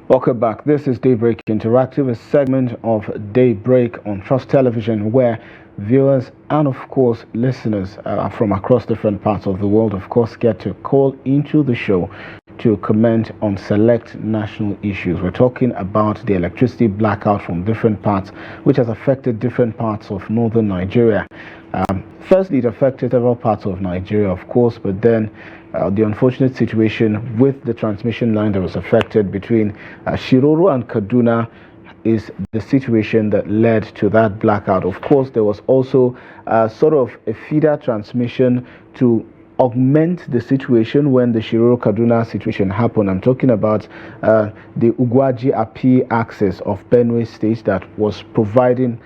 Welcome back. This is Daybreak Interactive, a segment of Daybreak on Trust Television, where viewers and, of course, listeners from across different parts of the world, of course, get to call into the show to comment on select national issues. We're talking about the electricity blackout from different parts, which has affected different parts of northern Nigeria. Firstly, it affected several parts of Nigeria, of course, but then the unfortunate situation with the transmission line that was affected between Shiroro and Kaduna is the situation that led to that blackout. Of course, there was also sort of a feeder transmission to augment the situation when the Shiroro Kaduna situation happened. I'm talking about the Ugwaji Api axis of Benue State that was providing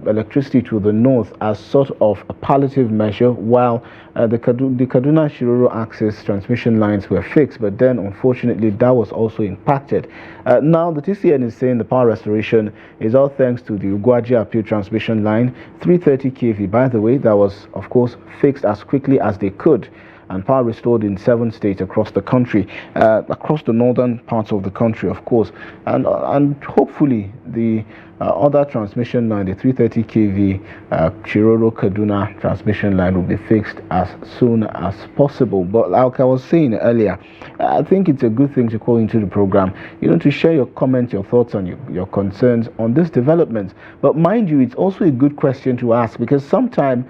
electricity to the north as sort of a palliative measure, while the Kaduna Shiroro axis transmission lines were fixed. But then, unfortunately, that was also impacted. Now, the TCN is saying the power restoration is all thanks to the Ugwaji Api transmission line, 330 kV, by the way, that was, of course, fixed as quickly as they could, and power restored in 7 states across the country, across the northern parts of the country, of course, and hopefully the other transmission line, the 330 kV Shiroro Kaduna transmission line, will be fixed as soon as possible. But like I was saying earlier, I think it's a good thing to call into the program, to share your comments, your thoughts, and your concerns on this development. But mind you, it's also a good question to ask, because sometime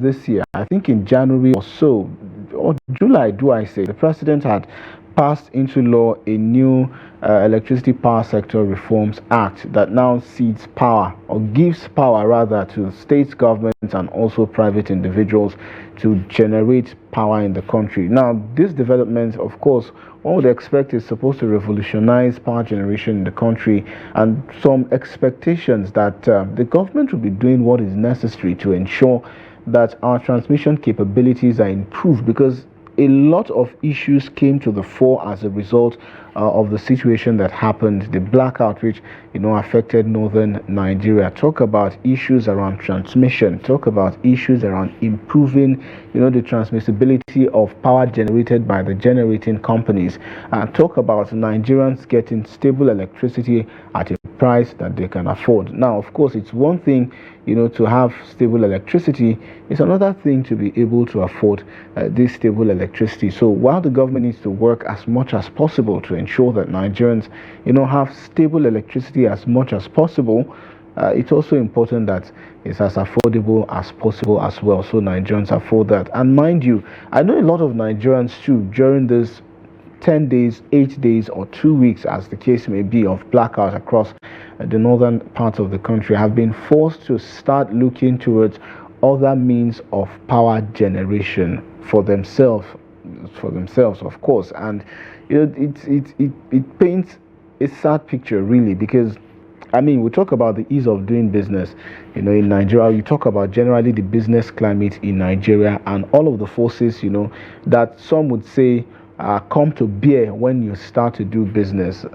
this year, I think in January or so, or July, the president had passed into law a new Electricity Power Sector Reforms Act that now cedes power, or gives power rather, to state governments and also private individuals to generate power in the country. Now, this development, of course, one would expect is supposed to revolutionize power generation in the country, and some expectations that the government will be doing what is necessary to ensure that our transmission capabilities are improved, because a lot of issues came to the fore as a result of the situation that happened, the blackout, which affected northern Nigeria. Talk about issues around transmission, talk about issues around improving the transmissibility of power generated by the generating companies, and talk about Nigerians getting stable electricity at a price that they can afford. Now, of course, it's one thing to have stable electricity. It's another thing to be able to afford this stable electricity. So while the government needs to work as much as possible to ensure that Nigerians have stable electricity as much as possible, it's also important that it's as affordable as possible as well, so Nigerians afford that. And mind you, I know a lot of Nigerians too, during this 10 days, 8 days, or 2 weeks, as the case may be, of blackout across the northern parts of the country, have been forced to start looking towards other means of power generation for themselves, of course. And it paints a sad picture, really, because we talk about the ease of doing business, in Nigeria. You talk about generally the business climate in Nigeria and all of the forces, that some would say come to bear when you start to do business,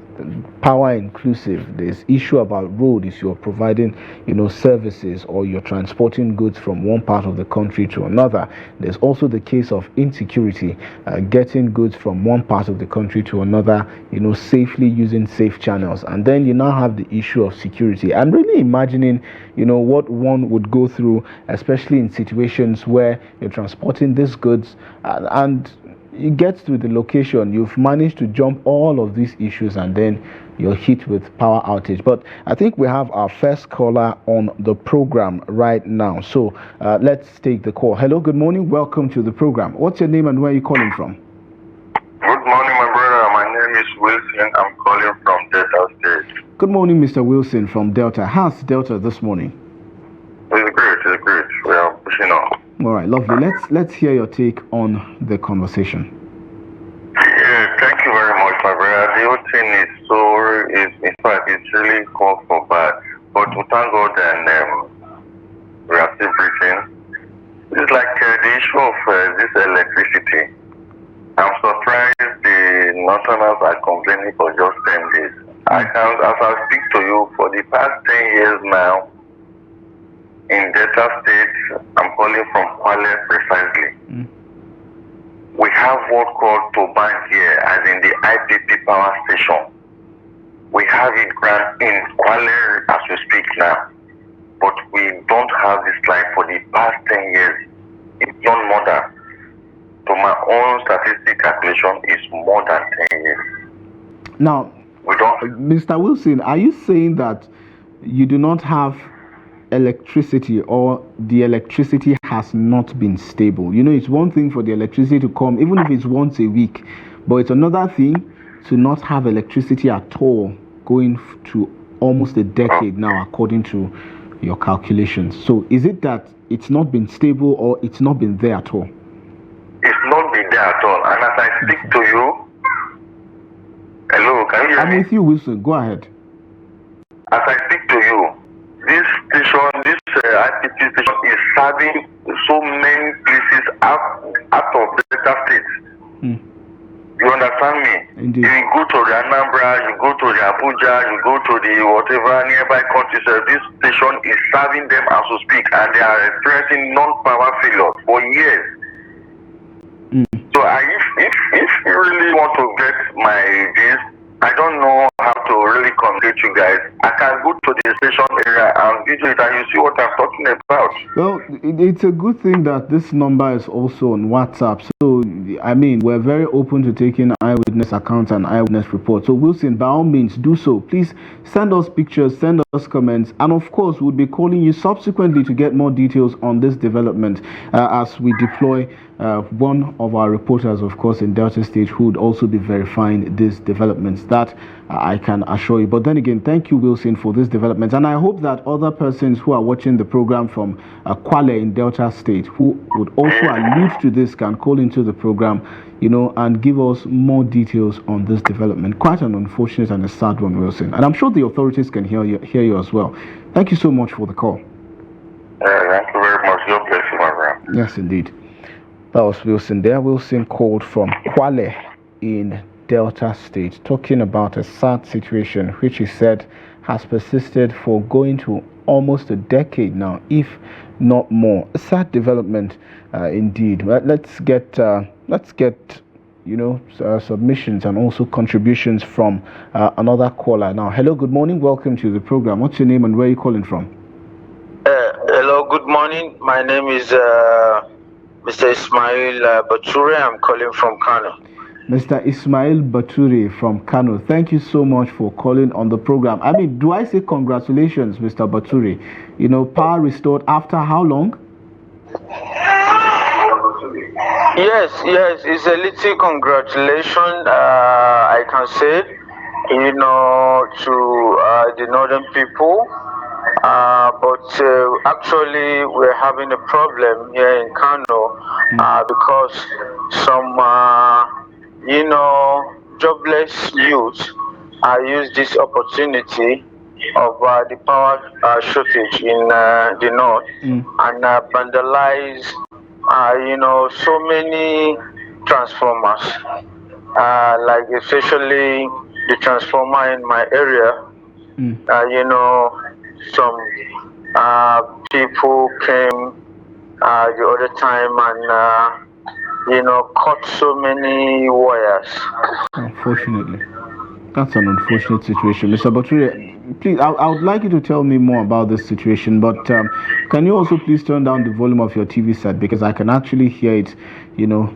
power inclusive. There's issue about road if you're providing services, or you're transporting goods from one part of the country to another. There's also the case of insecurity, getting goods from one part of the country to another safely, using safe channels. And then you now have the issue of security. I'm really imagining what one would go through, especially in situations where you're transporting these goods and you get to the location, you've managed to jump all of these issues, and then you're hit with power outage. But I think we have our first caller on the program right now, so let's take the call. Hello, good morning, welcome to the program. What's your name and where are you calling from? Good morning, my brother. My name is Wilson. I'm calling from Delta State. Good morning, Mr. Wilson from Delta. How's Delta this morning? It's great. We are pushing on. All right, lovely. Let's hear your take on the conversation. Yeah, thank you very much, my brother. The whole thing in fact, it's really called for bad. But we thank God, and we are still breathing. It's like the issue of this electricity. I'm surprised the Northerners are complaining for just 10 days. As I speak to you, for the past 10 years now, in Delta State, I'm calling from Kwale precisely. we have what called Toban here, as in the IPP power station. We have it in Kwale as we speak now, but we don't have this line for the past 10 years. It's not more than, to my own statistic calculation, it's more than 10 years. Now, we don't. Mr. Wilson, are you saying that you do not have electricity, or the electricity has not been stable? You know, it's one thing for the electricity to come, even if it's once a week, but it's another thing to not have electricity at all, going to almost a decade now, according to your calculations. So is it that it's not been stable, or it's not been there at all? It's not been there at all. And as I speak to you, hello, can you hear me? I'm with you, Wilson. Go ahead. As I speak to you, this station, this IPP station is serving so many places out of Delta State. You understand me? Indeed. You go to the Anambra, you go to the Abuja, you go to the whatever nearby countries. This station is serving them as we speak, and they are experiencing non-power failure for years. So if you really want to get my views, I don't know how to really communicate you guys. I can go to the station area and video it, and you see what I'm talking about. Well, it's a good thing that this number is also on WhatsApp. So, I mean, we're very open to taking eyewitness accounts and eyewitness reports. So, Wilson, by all means, do so. Please send us pictures, send us comments, and of course, we'll be calling you subsequently to get more details on this development as we deploy one of our reporters, of course, in Delta State, who would also be verifying these developments. That I can assure you. But then again, thank you, Wilson, for this development. And I hope that other persons who are watching the program from Kwale in Delta State, who would also allude to this, can call into the program, you know, and give us more details on this development. Quite an unfortunate and a sad one, Wilson. And I'm sure the authorities can hear you as well. Thank you so much for the call. Thank you very much. God bless you, my friend. Yes, indeed. That was Wilson there. Wilson called from Kwale in Delta State, talking about a sad situation which he said has persisted for going to almost a decade now, if not more. A sad development indeed. Let's get submissions and also contributions from another caller now. Hello, good morning. Welcome to the program. What's your name and where are you calling from? Hello, good morning. My name is Mr. Ismail Bature. I'm calling from Kano. Mr. Ismail Bature from Kano, thank you so much for calling on the program. I mean, do I say congratulations, Mr. Bature? You know, power restored after how long? Yes, it's a little congratulation, I can say, you know, to the northern people. But actually, we're having a problem here in Kano because some jobless youth use this opportunity of the power shortage in the north and vandalize, so many transformers, like especially the transformer in my area. Some people came the other time and cut so many wires. Unfortunately, that's an unfortunate situation. Mr. Bature, please, I would like you to tell me more about this situation, but can you also please turn down the volume of your TV set, because I can actually hear it,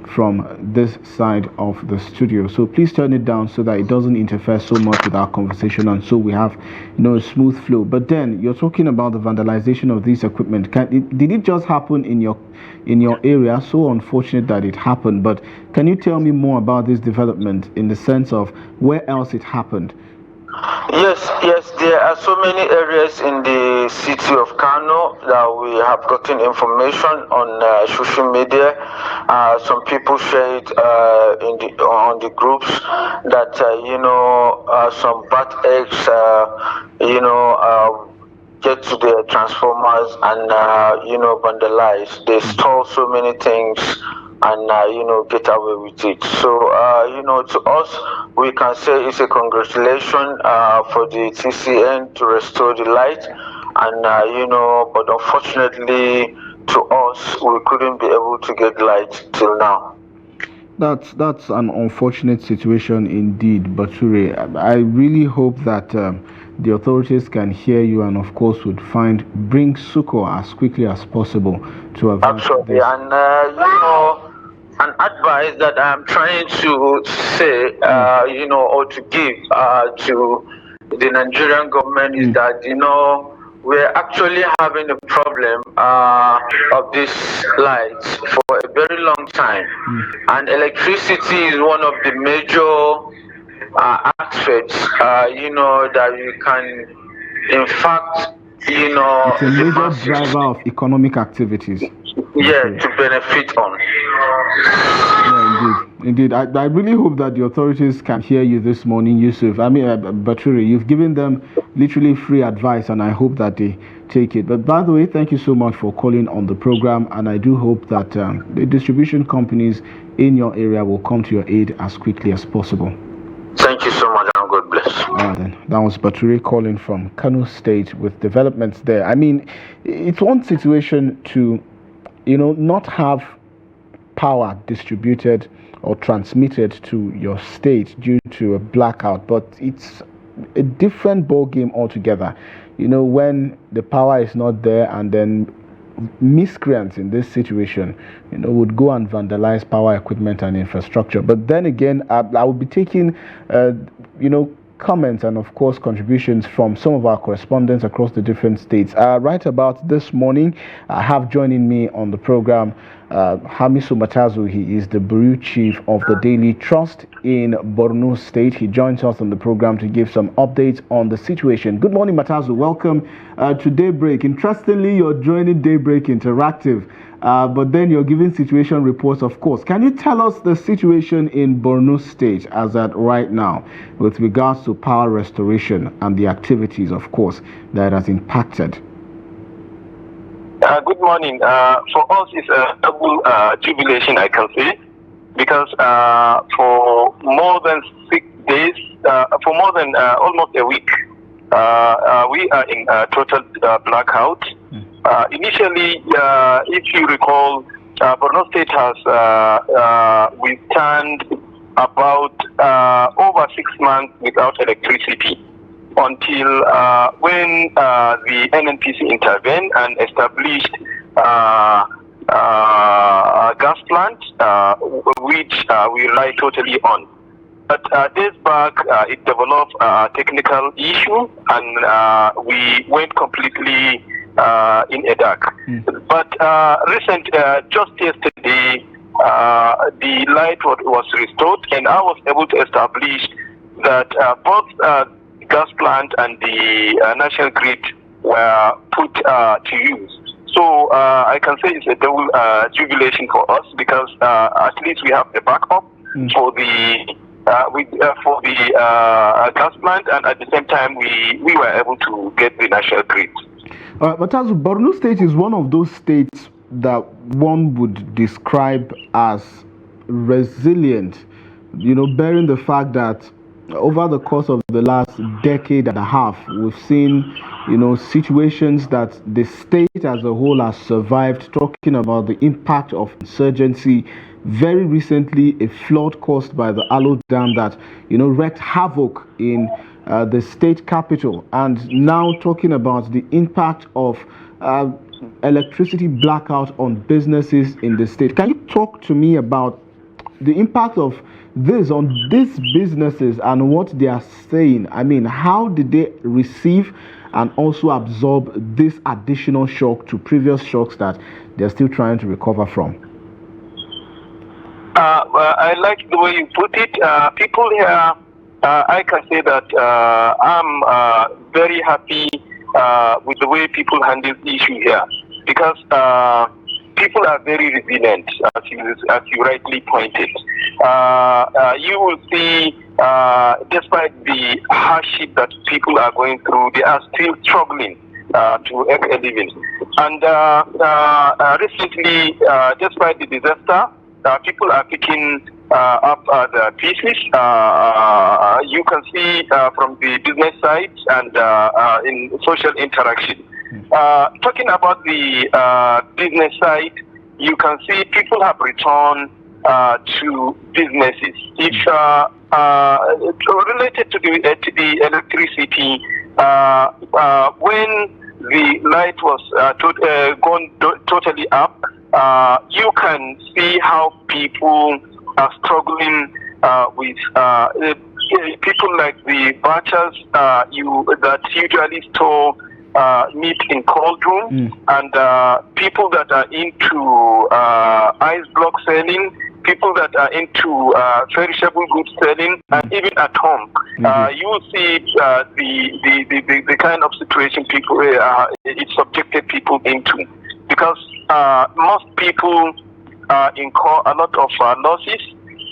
from this side of the studio. So please turn it down so that it doesn't interfere so much with our conversation, and so we have, a smooth flow. But then you're talking about the vandalization of this equipment. Did it just happen in your area? So unfortunate that it happened, but can you tell me more about this development in the sense of where else it happened? Yes, there are so many areas in the city of Kano that we have gotten information on social media. Some people share it on the groups that some bad eggs get to the transformers and vandalize. They stole so many things and get away with it. So to us, we can say it's a congratulation for the TCN to restore the light, and but unfortunately to us, we couldn't be able to get light till now. That's an unfortunate situation indeed, Bature. I really hope that the authorities can hear you and, of course, would bring succor as quickly as possible to avert Absolutely, this. and an advice that I'm trying to say, or to give to the Nigerian government is that we're actually having a problem of these lights for a very long time, and electricity is one of the major aspects, that you can, in fact, It's a the major masses, driver of economic activities. to benefit on. Yeah, indeed. I really hope that the authorities can hear you this morning, Yusuf. I mean, Bature, you've given them literally free advice, and I hope that they take it. But by the way, thank you so much for calling on the program, and I do hope that the distribution companies in your area will come to your aid as quickly as possible. Thank you so much, and God bless. Then. That was Bature calling from Kano State with developments there. I mean, it's one situation to, not have power distributed or transmitted to your state due to a blackout, but it's a different ball game altogether. When the power is not there, and then miscreants in this situation, would go and vandalize power equipment and infrastructure. But then again, I will be taking, comments and of course contributions from some of our correspondents across the different states. Right about this morning, I have joining me on the program Hamisu Matazu. He is the Bureau Chief of the Daily Trust in Borno State. He joins us on the program to give some updates on the situation. Good morning, Matazu. Welcome to Daybreak. Interestingly, you're joining Daybreak Interactive, but then you're giving situation reports, of course. Can you tell us the situation in Borno State as at right now with regards to power restoration and the activities, of course, that has impacted? Good morning. For us, it's a double jubilation, I can say, because for more than 6 days, for more than almost a week, we are in total blackout. Initially, if you recall, Borno State has withstood about over 6 months without electricity, until when the NNPC intervened and established a gas plant, which we rely totally on. But days back, it developed a technical issue, and we went completely in a dark. But just yesterday, the light was restored, and I was able to establish that both gas plant and the national grid were put to use. So I can say it's a double jubilation for us, because at least we have a backup for the gas plant, and at the same time we were able to get the national grid. But as Borno State is one of those states that one would describe as resilient, bearing the fact that over the course of the last decade and a half, we've seen, situations that the state as a whole has survived, talking about the impact of insurgency. Very recently, a flood caused by the Alo Dam that, wreaked havoc in the state capital. And now talking about the impact of electricity blackout on businesses in the state. Can you talk to me about the impact of this on these businesses and what they are saying? I mean, how did they receive and also absorb this additional shock to previous shocks that they're still trying to recover from? I like the way you put it. People here, I can say that I'm very happy with the way people handle the issue here, because people are very resilient, as you rightly pointed. You will see, despite the hardship that people are going through, they are still struggling to make a living. And recently, despite the disaster, people are picking up the pieces. You can see from the business side and in social interaction. Talking about the business side, you can see people have returned to businesses. If related to the electricity, when the light was gone totally up, you can see how people are struggling with people like the butchers that usually store meat in cold room, and people that are into ice block selling, people that are into perishable goods selling, and even at home. You will see the kind of situation people it subjected people into, because most people incur a lot of losses,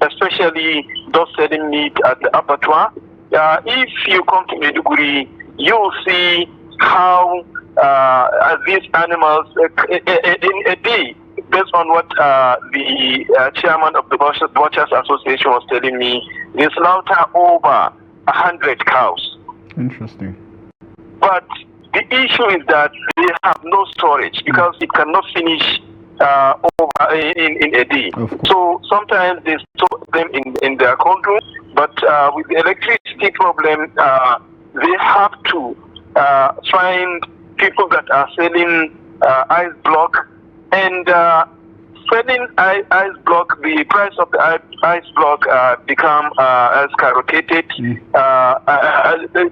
especially those selling meat at the abattoir. If you come to Maiduguri, you will see how these animals in a day, based on what the chairman of the Butchers Association was telling me, they slaughter over 100 cows. Interesting. But the issue is that they have no storage because it cannot finish over in a day. So sometimes they store them in their cold room, but with the electricity problem, they have to find people that are selling ice block, and selling ice block, the price of the ice block become skyrocketed.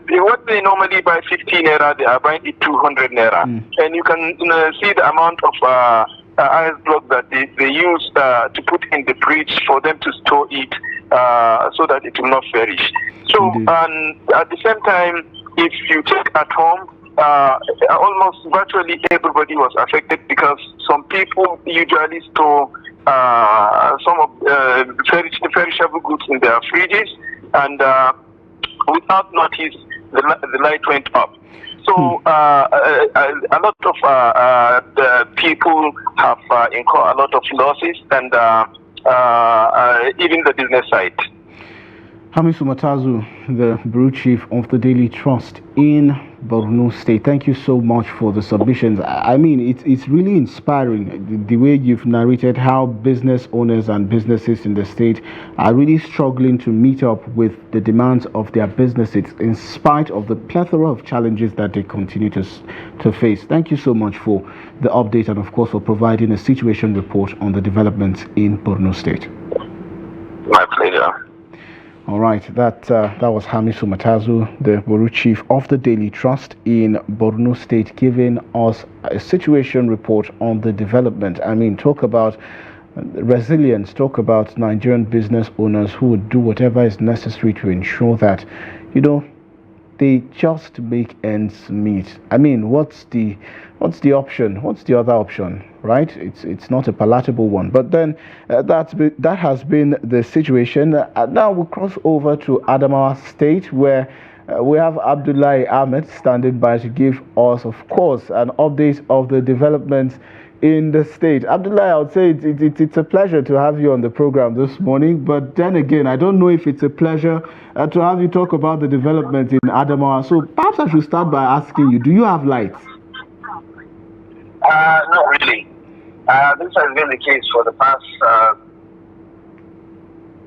What they normally buy 15 naira, they are buying it 200 naira, and you can see the amount of ice block that they use to put in the fridge for them to store it so that it will not perish. So, and at the same time, if you check at home, almost virtually everybody was affected, because some people usually store some of the perishable goods in their fridges, and without notice, the light went up. So a lot of the people have incurred a lot of losses, and even the business side. Hamisu Matazu, the Bureau Chief of the Daily Trust in Borno State, thank you so much for the submissions. I mean, it's really inspiring the way you've narrated how business owners and businesses in the state are really struggling to meet up with the demands of their businesses in spite of the plethora of challenges that they continue to face. Thank you so much for the update, and of course for providing a situation report on the developments in Borno State. My pleasure. All right, that was Hamisu Matazu, the Bureau Chief of the Daily Trust in Borno State, giving us a situation report on the development. I mean, talk about resilience, talk about Nigerian business owners who would do whatever is necessary to ensure that, they just make ends meet. I mean, what's the option? What's the other option, right? It's not a palatable one. But then that has been the situation. Now we'll cross over to Adamawa State, where we have Abdullahi Ahmed standing by to give us, of course, an update of the developments in the state. Abdullahi, I would say it's a pleasure to have you on the program this morning, but then again, I don't know if it's a pleasure to have you talk about the development in Adamawa. So perhaps I should start by asking you, do you have lights? Not really. This has been the case for the past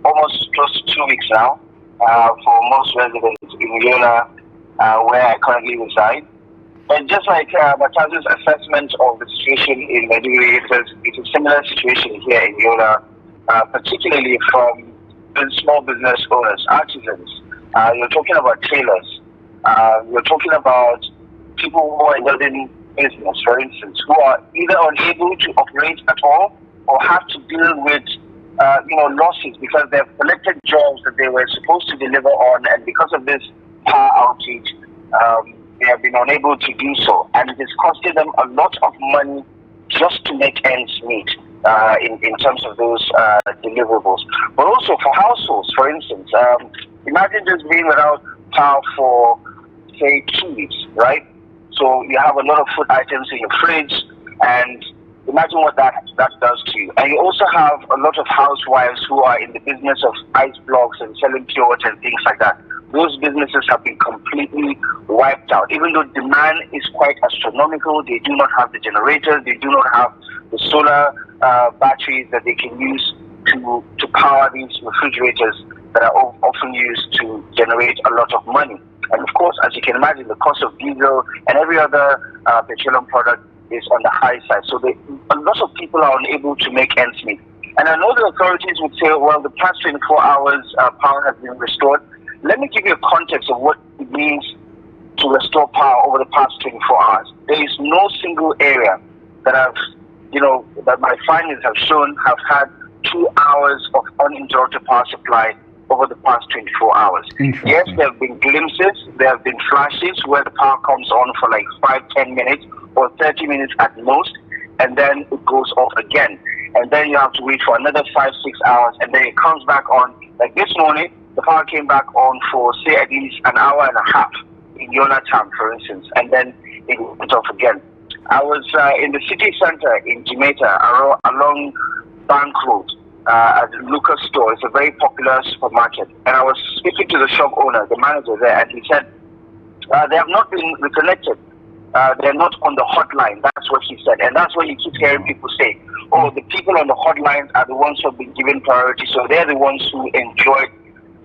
almost close to 2 weeks now for most residents in Yola, where I currently reside. And just like Matazu's assessment of the situation in Maiduguri, it's a similar situation here in Yola, particularly from small business owners, artisans. You're talking about tailors. You're talking about people who are in business, for instance, who are either unable to operate at all or have to deal with losses because they've collected jobs that they were supposed to deliver on, and because of this power outage, they have been unable to do so, and it is costing them a lot of money just to make ends meet in terms of those deliverables. But also for households, for instance, imagine just being without power for, say, 2 weeks, right? So you have a lot of food items in your fridge, and imagine what that does to you. And you also have a lot of housewives who are in the business of ice blocks and selling pure water and things like that. Those businesses have been completely wiped out. Even though demand is quite astronomical, they do not have the generators, they do not have the solar batteries that they can use to to power these refrigerators that are often used to generate a lot of money. And of course, as you can imagine, the cost of diesel and every other petroleum product is on the high side. So a lot of people are unable to make ends meet. And I know the authorities would say, well, the past 24 hours power has been restored. Let me give you a context of what it means to restore power over the past 24 hours. There is no single area that that my findings have shown have had 2 hours of uninterrupted power supply over the past 24 hours. Yes, there have been glimpses, there have been flashes where the power comes on for like 5-10 minutes or 30 minutes at most, and then it goes off again. And then you have to wait for another 5-6 hours, and then it comes back on. Like this morning, the power came back on for, say, at least an hour and a half in Yola Town, for instance, and then it went off again. I was in the city center in Jamaica, along Bank Road, at the Lucas store. It's a very popular supermarket. And I was speaking to the shop owner, the manager there, and he said, they have not been reconnected. They're not on the hotline. That's what he said. And that's what you keep hearing people say. Oh, the people on the hotlines are the ones who have been given priority. So they're the ones who enjoyed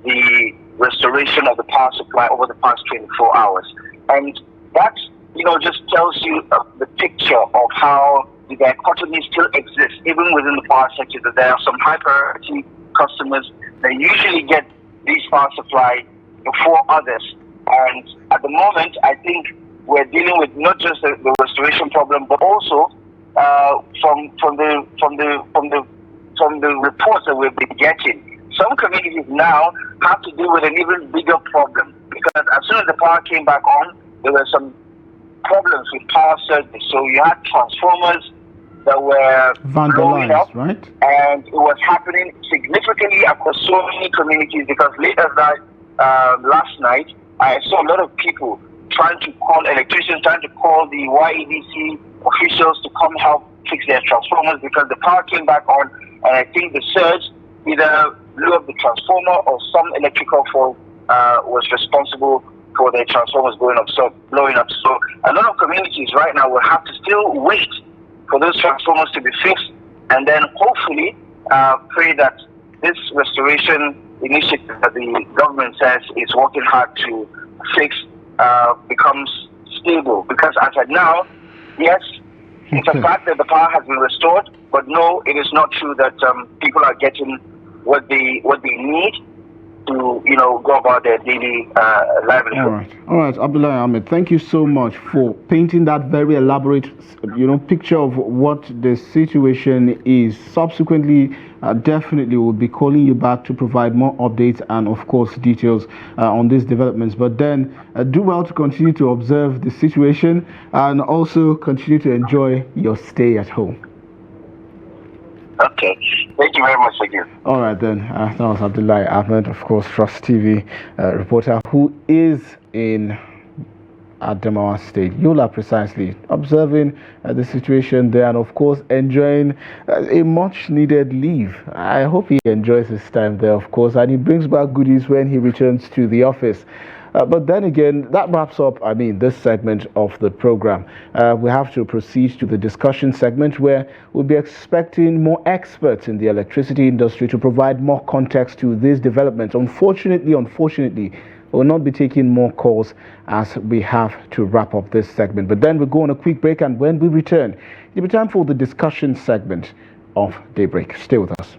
the restoration of the power supply over the past 24 hours. And that, just tells you the picture of how the dichotomy still exists, even within the power sector, that there are some high priority customers that usually get these power supply before others. And at the moment, I think we're dealing with not just the restoration problem, but also from the reports that we've been getting, some communities now have to deal with an even bigger problem, because as soon as the power came back on, there were some problems with power surges. So you had transformers that were blowing up, right? And it was happening significantly across so many communities, because late as that last night, I saw a lot of people trying to call electricians, trying to call the YEDC officials to come help fix their transformers, because the power came back on, and I think the surge either blew up the transformer or some electrical fault was responsible for their transformers blowing up. So a lot of communities right now will have to still wait for those transformers to be fixed, and then hopefully pray that this restoration initiative that the government says is working hard to fix becomes stable. Because as of now, yes, it's a fact that the power has been restored, but no, it is not true that people are getting what they need to go about their daily livelihood. All right, Abdullah Ahmed, thank you so much for painting that very elaborate picture of what the situation is. Subsequently, definitely we'll be calling you back to provide more updates and of course details on these developments. But then do well to continue to observe the situation and also continue to enjoy your stay at home. Okay. Thank you very much, Sagir. All right, then. That was Abdullah Ahmed, of course, Trust TV reporter, who is in Adamawa State, Yola precisely, observing the situation there and, of course, enjoying a much-needed leave. I hope he enjoys his time there, of course, and he brings back goodies when he returns to the office. But then again, that wraps up, this segment of the program. We have to proceed to the discussion segment, where we'll be expecting more experts in the electricity industry to provide more context to these developments. Unfortunately, we'll not be taking more calls as we have to wrap up this segment. But then we'll go on a quick break, and when we return, it'll be time for the discussion segment of Daybreak. Stay with us.